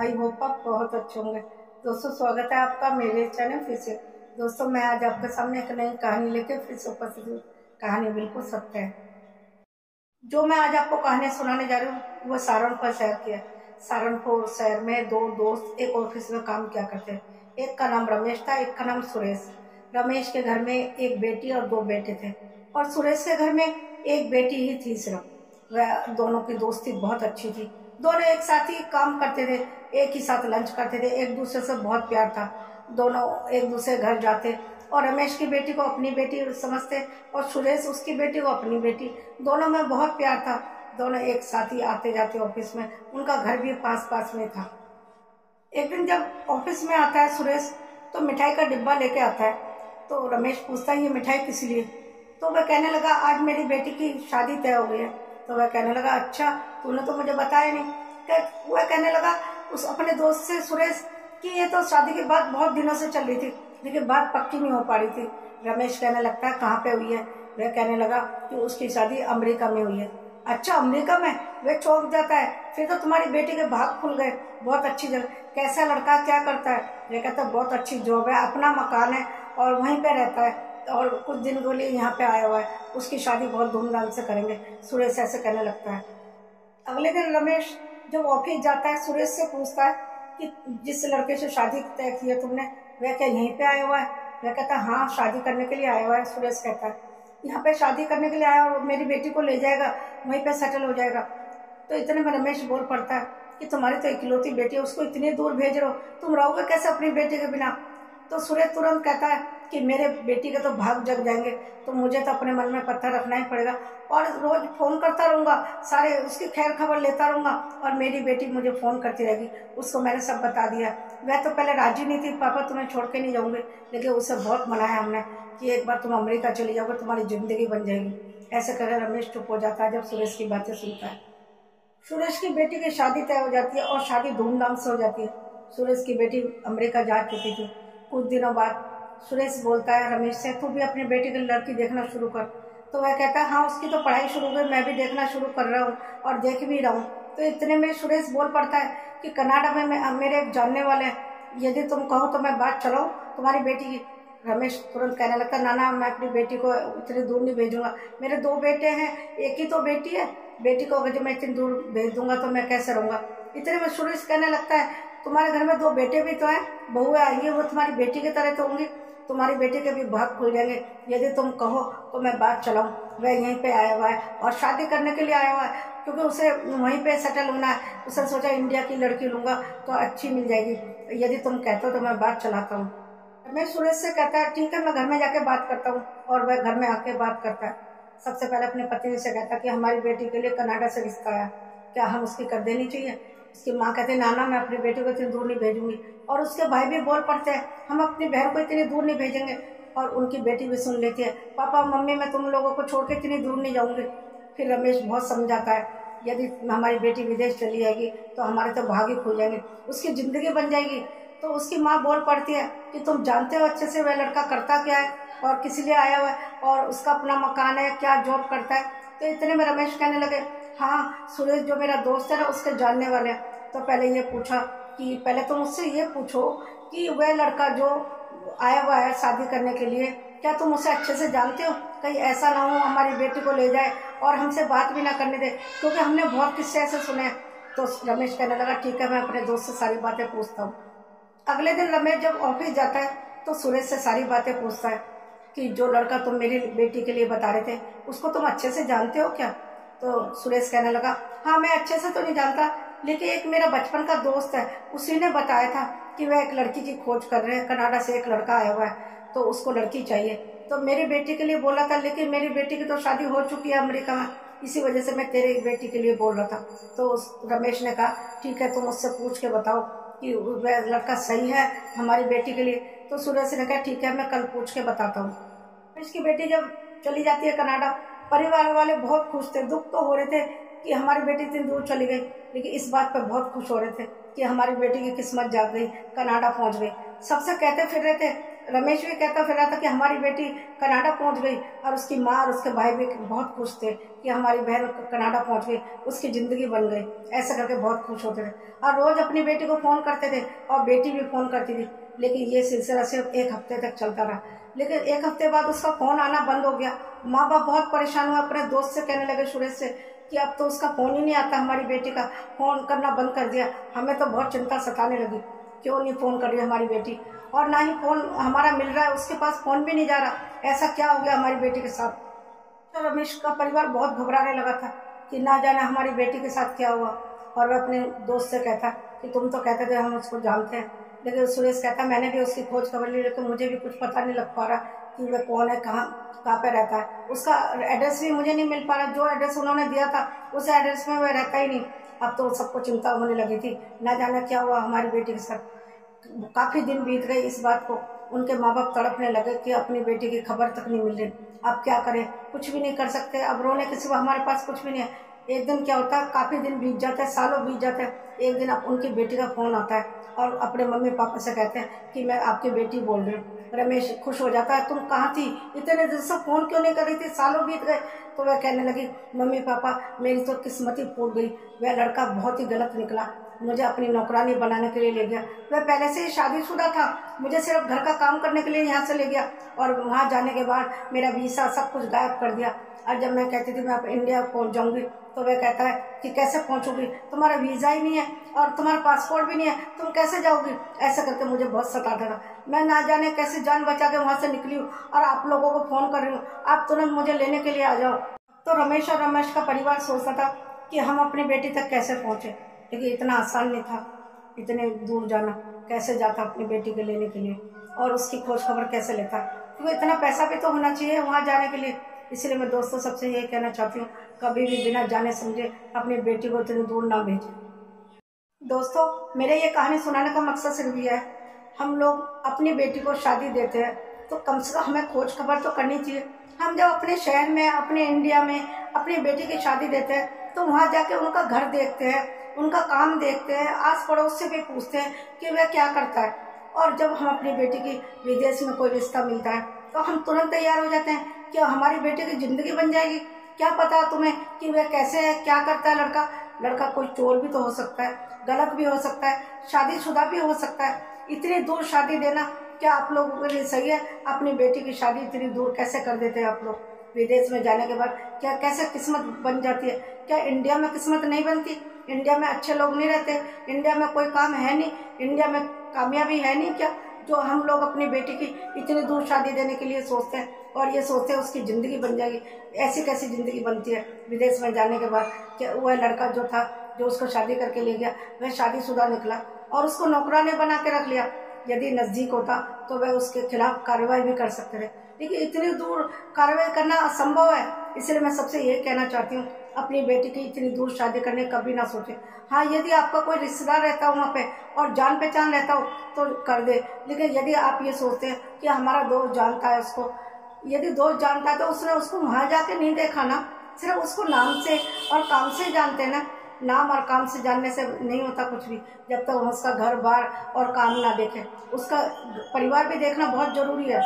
I hope आप बहुत अच्छे होंगे। दोस्तों, स्वागत है आपका मेरे चैनल फिर से। दोस्तों, मैं आज आपके सामने एक नई कहानी लेकर फिर से उपस्थित हूँ। कहानी बिल्कुल सत्य है। जो मैं आज आपको कहानी सुनाने जा रही हूँ वो सहारनपुर शहर की है। सहारनपुर शहर में दो दोस्त एक ऑफिस में काम किया करते हैं। एक का नाम रमेश था, एक का नाम सुरेश। रमेश के घर में एक बेटी और दो बेटे थे और सुरेश के घर में एक बेटी ही थी सिर्फ। वह दोनों की दोस्ती बहुत अच्छी थी। दोनों एक साथ ही काम करते थे, एक ही साथ लंच करते थे, एक दूसरे से बहुत प्यार था। दोनों एक दूसरे घर जाते और रमेश की बेटी को अपनी बेटी समझते और सुरेश उसकी बेटी को अपनी बेटी। दोनों में बहुत प्यार था। दोनों एक साथ ही आते जाते ऑफिस में। उनका घर भी पास पास में था। एक दिन जब ऑफिस में आता है सुरेश तो मिठाई का डिब्बा लेके आता है। तो रमेश पूछता है ये मिठाई किस लिए? तो वह कहने लगा आज मेरी बेटी की शादी तय हो गई है। तो वह कहने लगा अच्छा, तूने तो मुझे बताया नहीं। वह कहने लगा उस अपने दोस्त से सुरेश कि ये तो शादी की बात बहुत दिनों से चल रही थी लेकिन बात पक्की नहीं हो पा रही थी। रमेश कहने लगता है कहाँ पे हुई है? वह कहने लगा कि उसकी शादी अमेरिका में हुई है। अच्छा, अमेरिका में? वह चौंक जाता है। फिर तो तुम्हारी बेटी के भाग खुल गए। बहुत अच्छी जगह। कैसा लड़का, क्या करता है? वह कहता है बहुत अच्छी जॉब है, अपना मकान है और वहीं पे रहता है और कुछ दिन के लिए यहाँ पे आया हुआ है। उसकी शादी बहुत धूमधाम से करेंगे। सुरेश ऐसे कहने लगता है। अगले दिन रमेश जब ऑफिस जाता है सुरेश से पूछता है कि जिस लड़के से शादी तय की है तुमने, वह क्या यहीं पे आया हुआ है? वह कहता है हाँ, शादी करने के लिए आया हुआ है। सुरेश कहता है यहाँ पे शादी करने के लिए आया और मेरी बेटी को ले जाएगा, वहीं पे सेटल हो जाएगा। तो इतने में रमेश बोल पड़ता है कि तुम्हारी तो इकलौती बेटी है, उसको इतनी दूर भेज रहे हो, तुम रहोगे कैसे अपनी बेटी के बिना? तो सुरेश तुरंत कहता है कि मेरे बेटी के तो भाग जग जाएंगे, तो मुझे तो अपने मन में पत्थर रखना ही पड़ेगा और रोज फोन करता रहूंगा, सारे उसकी खैर खबर लेता रहूंगा और मेरी बेटी मुझे फोन करती रहेगी। उसको मैंने सब बता दिया। वह तो पहले राजी नहीं थी, पापा तुम्हें छोड़ के नहीं जाऊंगी, लेकिन उसे बहुत मनाया हमने कि एक बार तुम अमेरिका चली जाओगे, तुम्हारी जिंदगी बन जाएगी। ऐसे कर रमेश चुप हो जाता है जब सुरेश की बातें सुनता है। सुरेश की बेटी की शादी तय हो जाती है और शादी धूमधाम से हो जाती है। सुरेश की बेटी अमेरिका जा चुकी थी। कुछ दिनों बाद सुरेश बोलता है रमेश से तू भी अपनी बेटी की लड़की देखना शुरू कर। तो वह कहता है हाँ, उसकी तो पढ़ाई शुरू हो गई, मैं भी देखना शुरू कर रहा हूँ और देख भी रहा हूँ। तो इतने में सुरेश बोल पड़ता है कि कनाडा में मेरे एक जानने वाले हैं, यदि तुम कहो तो मैं बात चलाऊँ तुम्हारी बेटी की। रमेश तुरंत कहने लगता है ना, मैं अपनी बेटी को इतनी दूर नहीं भेजूंगा। मेरे दो बेटे हैं, एक ही तो बेटी है, बेटी को अगर मैं इतनी दूर भेज दूंगा तो मैं कैसे रहूंगा? इतने में सुरेश कहने लगता है तुम्हारे घर में दो बेटे भी तो हैं, बहुएं आएंगी, वो तुम्हारी बेटी की तरह तो होंगी, तुम्हारी बेटी के भी भाग खुल जाएंगे। यदि तुम कहो तो मैं बात चलाऊं। वह यहीं पे आया हुआ है और शादी करने के लिए आया हुआ है क्योंकि उसे वहीं पे सेटल होना है। उसने सोचा इंडिया की लड़की लूंगा तो अच्छी मिल जाएगी, यदि तुम कहते हो तो मैं बात चलाता हूँ। मैं सुरेश से कहता है ठीक है, मैं घर में जाके बात करता हूँ। और वह घर में आके बात करता है। सबसे पहले अपने पति से कहता कि हमारी बेटी के लिए कनाडा से रिश्ता आया, क्या हम उसकी कर देनी चाहिए? उसकी माँ कहती नाना, मैं अपनी बेटी को इतनी दूर नहीं भेजूंगी। और उसके भाई भी बोल पड़ते हैं हम अपनी बहन को इतनी दूर नहीं भेजेंगे। और उनकी बेटी भी सुन लेती है पापा मम्मी, मैं तुम लोगों को छोड़ के इतनी दूर नहीं जाऊंगी। फिर रमेश बहुत समझाता है यदि हमारी बेटी विदेश चली जाएगी तो हमारे तो भाग ही खुल जाएंगे, उसकी जिंदगी बन जाएगी। तो उसकी माँ बोल पड़ती है कि तुम जानते हो अच्छे से वह लड़का करता क्या है और किस लिए आया हुआ है और उसका अपना मकान है, क्या जॉब करता है। तो इतने में रमेश कहने लगे हाँ, सुरेश जो मेरा दोस्त है ना उसके जानने वाले हैं। तो पहले ये पूछा कि पहले तुम उससे ये पूछो कि वह लड़का जो आया हुआ है शादी करने के लिए, क्या तुम उसे अच्छे से जानते हो? कहीं ऐसा ना हो हमारी बेटी को ले जाए और हमसे बात भी ना करने दे, क्योंकि हमने बहुत किस्से ऐसे सुने। तो रमेश कहने लगा ठीक है, मैं अपने दोस्त से सारी बातें पूछता हूँ। अगले दिन रमेश जब ऑफिस जाता है तो सुरेश से सारी बातें पूछता है कि जो लड़का तुम मेरी बेटी के लिए बता रहे थे उसको तुम अच्छे से जानते हो क्या? तो सुरेश कहने लगा हाँ, मैं अच्छे से तो नहीं जानता, लेकिन एक मेरा बचपन का दोस्त है, उसी ने बताया था कि वह एक लड़की की खोज कर रहे हैं, कनाडा से एक लड़का आया हुआ है तो उसको लड़की चाहिए। तो मेरी बेटी के लिए बोला था, लेकिन मेरी बेटी की तो शादी हो चुकी है अमेरिका में, इसी वजह से मैं तेरी बेटी के लिए बोल रहा था। तो रमेश ने कहा ठीक है, तुम उससे पूछ के बताओ कि वह लड़का सही है हमारी बेटी के लिए। तो सुरेश ने कहा ठीक है, मैं कल पूछ के बताता हूँ। इसकी बेटी जब चली जाती है कनाडा, परिवार वाले बहुत खुश थे। दुख तो हो रहे थे कि हमारी बेटी इतनी दूर चली गई, लेकिन इस बात पर बहुत खुश हो रहे थे कि हमारी बेटी की किस्मत जाग गई, कनाडा पहुंच गई। सबसे कहते फिर रहे थे रमेश भी कहता फिर रहा था कि हमारी बेटी कनाडा पहुंच गई, और उसकी माँ और उसके भाई भी बहुत खुश थे कि हमारी बहन कनाडा पहुंच गई, उसकी ज़िंदगी बन गई, ऐसा करके बहुत खुश होते थे। और रोज़ अपनी बेटी को फ़ोन करते थे और बेटी भी फ़ोन करती थी। लेकिन ये सिलसिला सिर्फ 1 हफ्ते तक चलता रहा। लेकिन 1 हफ्ते बाद उसका फ़ोन आना बंद हो गया। माँ बाप बहुत परेशान हुए, अपने दोस्त से कहने लगे, सुरेश से, कि अब तो उसका फ़ोन ही नहीं आता, हमारी बेटी का फ़ोन करना बंद कर दिया। हमें तो बहुत चिंता सताने लगी, क्यों नहीं फ़ोन कर रही हमारी बेटी, और ना ही फ़ोन हमारा मिल रहा है, उसके पास फ़ोन भी नहीं जा रहा, ऐसा क्या हो गया हमारी बेटी के साथ। तो रमेश का परिवार बहुत घबराने लगा था कि ना जाने हमारी बेटी के साथ क्या हुआ। और वह अपने दोस्त से कहता कि तुम तो कहते थे हम उसको जानते हैं, लेकिन सुरेश कहता मैंने भी उसकी खोज खबर ली, लेकिन मुझे भी कुछ पता नहीं लग पा रहा कि वह कौन है, कहाँ पे रहता है। उसका एड्रेस भी मुझे नहीं मिल पा रहा, जो एड्रेस उन्होंने दिया था उस एड्रेस में वह रहता ही नहीं। अब तो सबको चिंता होने लगी थी, ना जाने क्या हुआ हमारी बेटी के साथ। काफ़ी दिन बीत गए इस बात को, उनके माँ बाप तड़पने लगे कि अपनी बेटी की खबर तक नहीं मिल रही, अब क्या करें, कुछ भी नहीं कर सकते, अब रोने के सिवा हमारे पास कुछ भी नहीं है। एक दिन क्या होता है, काफ़ी दिन बीत जाते हैं, सालों बीत जाते हैं, एक दिन अब उनकी बेटी का फ़ोन आता है और अपने मम्मी पापा से कहते हैं कि मैं आपकी बेटी बोल रही हूँ। रमेश खुश हो जाता है, तुम कहाँ थी, इतने दिन से फ़ोन क्यों नहीं कर रही थी, सालों बीत गए। तो वह कहने लगी, मम्मी पापा मेरी तो किस्मत ही फूट गई, वह लड़का बहुत ही गलत निकला, मुझे अपनी नौकरानी बनाने के लिए ले गया। वह पहले से ही शादीशुदा था, मुझे सिर्फ घर का काम करने के लिए यहाँ से ले गया, और वहाँ जाने के बाद मेरा वीसा सब कुछ गायब कर दिया। और जब मैं कहती थी मैं अब इंडिया पहुँच जाऊँगी, तो वह कहता है कि कैसे पहुँचूगी, तुम्हारा वीज़ा ही नहीं है और तुम्हारा पासपोर्ट भी नहीं है, तुम कैसे जाओगी। ऐसा करके मुझे बहुत सताता था। मैं ना जाने कैसे जान बचा के वहाँ से निकली हूँ और आप लोगों को फ़ोन कर रही हूँ, आप तुरंत मुझे लेने के लिए आ जाओ। तो रमेश और रमेश का परिवार सोचता था कि हम अपनी बेटी तक कैसे पहुँचे, लेकिन इतना आसान नहीं था इतने दूर जाना, कैसे जाता अपनी बेटी को लेने के लिए और उसकी खोज खबर कैसे लेता, क्योंकि इतना पैसा भी तो होना चाहिए वहाँ जाने के लिए। इसलिए मैं दोस्तों सबसे ये कहना चाहती हूँ, कभी भी बिना जाने समझे अपनी बेटी को इतनी दूर ना भेजें। दोस्तों मेरे ये कहानी सुनाने का मकसद सिर्फ ये है, हम लोग अपनी बेटी को शादी देते हैं तो कम से कम हमें खोज खबर तो करनी चाहिए। हम जब अपने शहर में, अपने इंडिया में अपनी बेटी की शादी देते हैं तो वहाँ जाके उनका घर देखते हैं, उनका काम देखते हैं, आस पड़ोस से भी पूछते हैं कि वह क्या करता है। और जब हम अपनी बेटी की विदेश में कोई रिश्ता मिलता है तो हम तुरंत तैयार हो जाते हैं कि हमारी बेटी की जिंदगी बन जाएगी। क्या पता तुम्हें कि वह कैसे है, क्या करता है लड़का। लड़का कोई चोर भी तो हो सकता है, गलत भी हो सकता है, शादीशुदा भी हो सकता है। इतनी दूर शादी देना क्या आप लोगों के लिए सही है? अपनी बेटी की शादी इतनी दूर कैसे कर देते हैं आप लोग। विदेश में जाने के बाद क्या कैसे किस्मत बन जाती है? क्या इंडिया में किस्मत नहीं बनती? इंडिया में अच्छे लोग नहीं रहते? इंडिया में कोई काम है नहीं? इंडिया में कामयाबी है नहीं क्या, जो हम लोग अपनी बेटी की इतनी दूर शादी देने के लिए सोचते हैं और ये सोचते हैं उसकी ज़िंदगी बन जाएगी। ऐसी कैसी ज़िंदगी बनती है विदेश में जाने के बाद? क्या वह लड़का जो था, जो उसको शादी करके ले गया, वह शादीशुदा निकला और उसको नौकरानी बना के रख लिया। यदि नज़दीक होता तो वह उसके खिलाफ कार्रवाई भी कर सकते थे, लेकिन इतनी दूर कार्रवाई करना असंभव है। इसलिए मैं सबसे ये कहना चाहती हूँ, अपनी बेटी की इतनी दूर शादी करने कभी ना सोचें। हाँ, यदि आपका कोई रिश्तेदार रहता हो वहाँ पे और जान पहचान रहता हो तो कर दे, लेकिन यदि आप ये सोचते हैं कि हमारा दोस्त जानता है उसको, यदि दोस्त जानता है तो उसने उसको वहाँ जाके नहीं देखा ना, सिर्फ उसको नाम से और काम से जानते हैं ना। नाम और काम से जानने से नहीं होता कुछ भी, जब तक उसका घर बार और काम ना देखे। उसका परिवार भी देखना बहुत ज़रूरी है।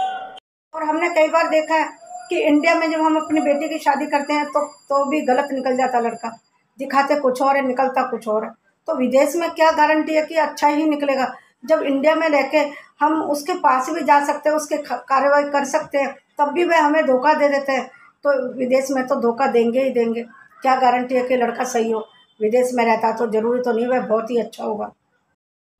और हमने कई बार देखा है कि इंडिया में जब हम अपनी बेटी की शादी करते हैं तो भी गलत निकल जाता लड़का, दिखाते कुछ और है, निकलता कुछ और है। तो विदेश में क्या गारंटी है कि अच्छा ही निकलेगा, जब इंडिया में रह के हम उसके पास भी जा सकते हैं, उसके कार्रवाई कर सकते हैं, तब भी वह हमें धोखा दे देते हैं। तो विदेश में तो धोखा देंगे ही देंगे। क्या गारंटी है कि लड़का सही हो? विदेश में रहता तो जरूरी तो नहीं वह बहुत ही अच्छा होगा।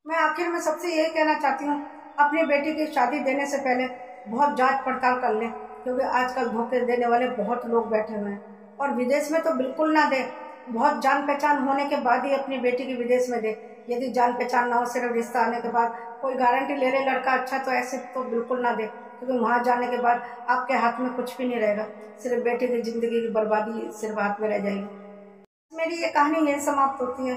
मैं आखिर में सबसे यही कहना चाहती हूँ, अपनी बेटी की शादी देने से पहले बहुत जांच पड़ताल कर लें, क्योंकि आजकल धोखे देने वाले बहुत लोग बैठे हुए हैं। और विदेश में तो बिल्कुल ना दे, बहुत जान पहचान होने के बाद ही अपनी बेटी की विदेश में दे। यदि जान पहचान ना हो, सिर्फ रिश्ता आने के बाद कोई गारंटी ले ले लड़का अच्छा, तो ऐसे तो बिल्कुल ना दे, क्योंकि वहाँ जाने के बाद आपके हाथ में कुछ भी नहीं रहेगा, सिर्फ बेटी की ज़िंदगी की बर्बादी सिर्फ हाथ में रह जाएगी। मेरी ये कहानी यही समाप्त होती है।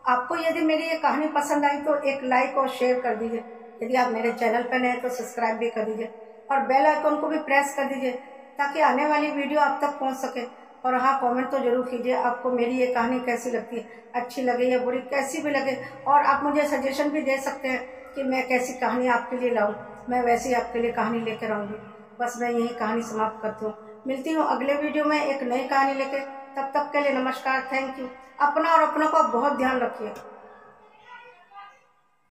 आपको यदि मेरी ये कहानी पसंद आई तो एक लाइक और शेयर कर दीजिए। यदि आप मेरे चैनल पर नए हैं तो सब्सक्राइब भी कर दीजिए और बेल आइकन को भी प्रेस कर दीजिए, ताकि आने वाली वीडियो आप तक पहुंच सके। और हाँ, कमेंट तो जरूर कीजिए आपको मेरी ये कहानी कैसी लगती है, अच्छी लगे या बुरी, कैसी भी लगे। और आप मुझे सजेशन भी दे सकते हैं कि मैं कैसी कहानी आपके लिए लाऊं, मैं वैसी आपके लिए कहानी लेकर आऊंगी। बस मैं यही कहानी समाप्त करती हूँ। मिलती हूँ अगले वीडियो में एक नई कहानी लेकर। तब तक के लिए नमस्कार, थैंक यू। अपना और अपनों का बहुत ध्यान रखिए।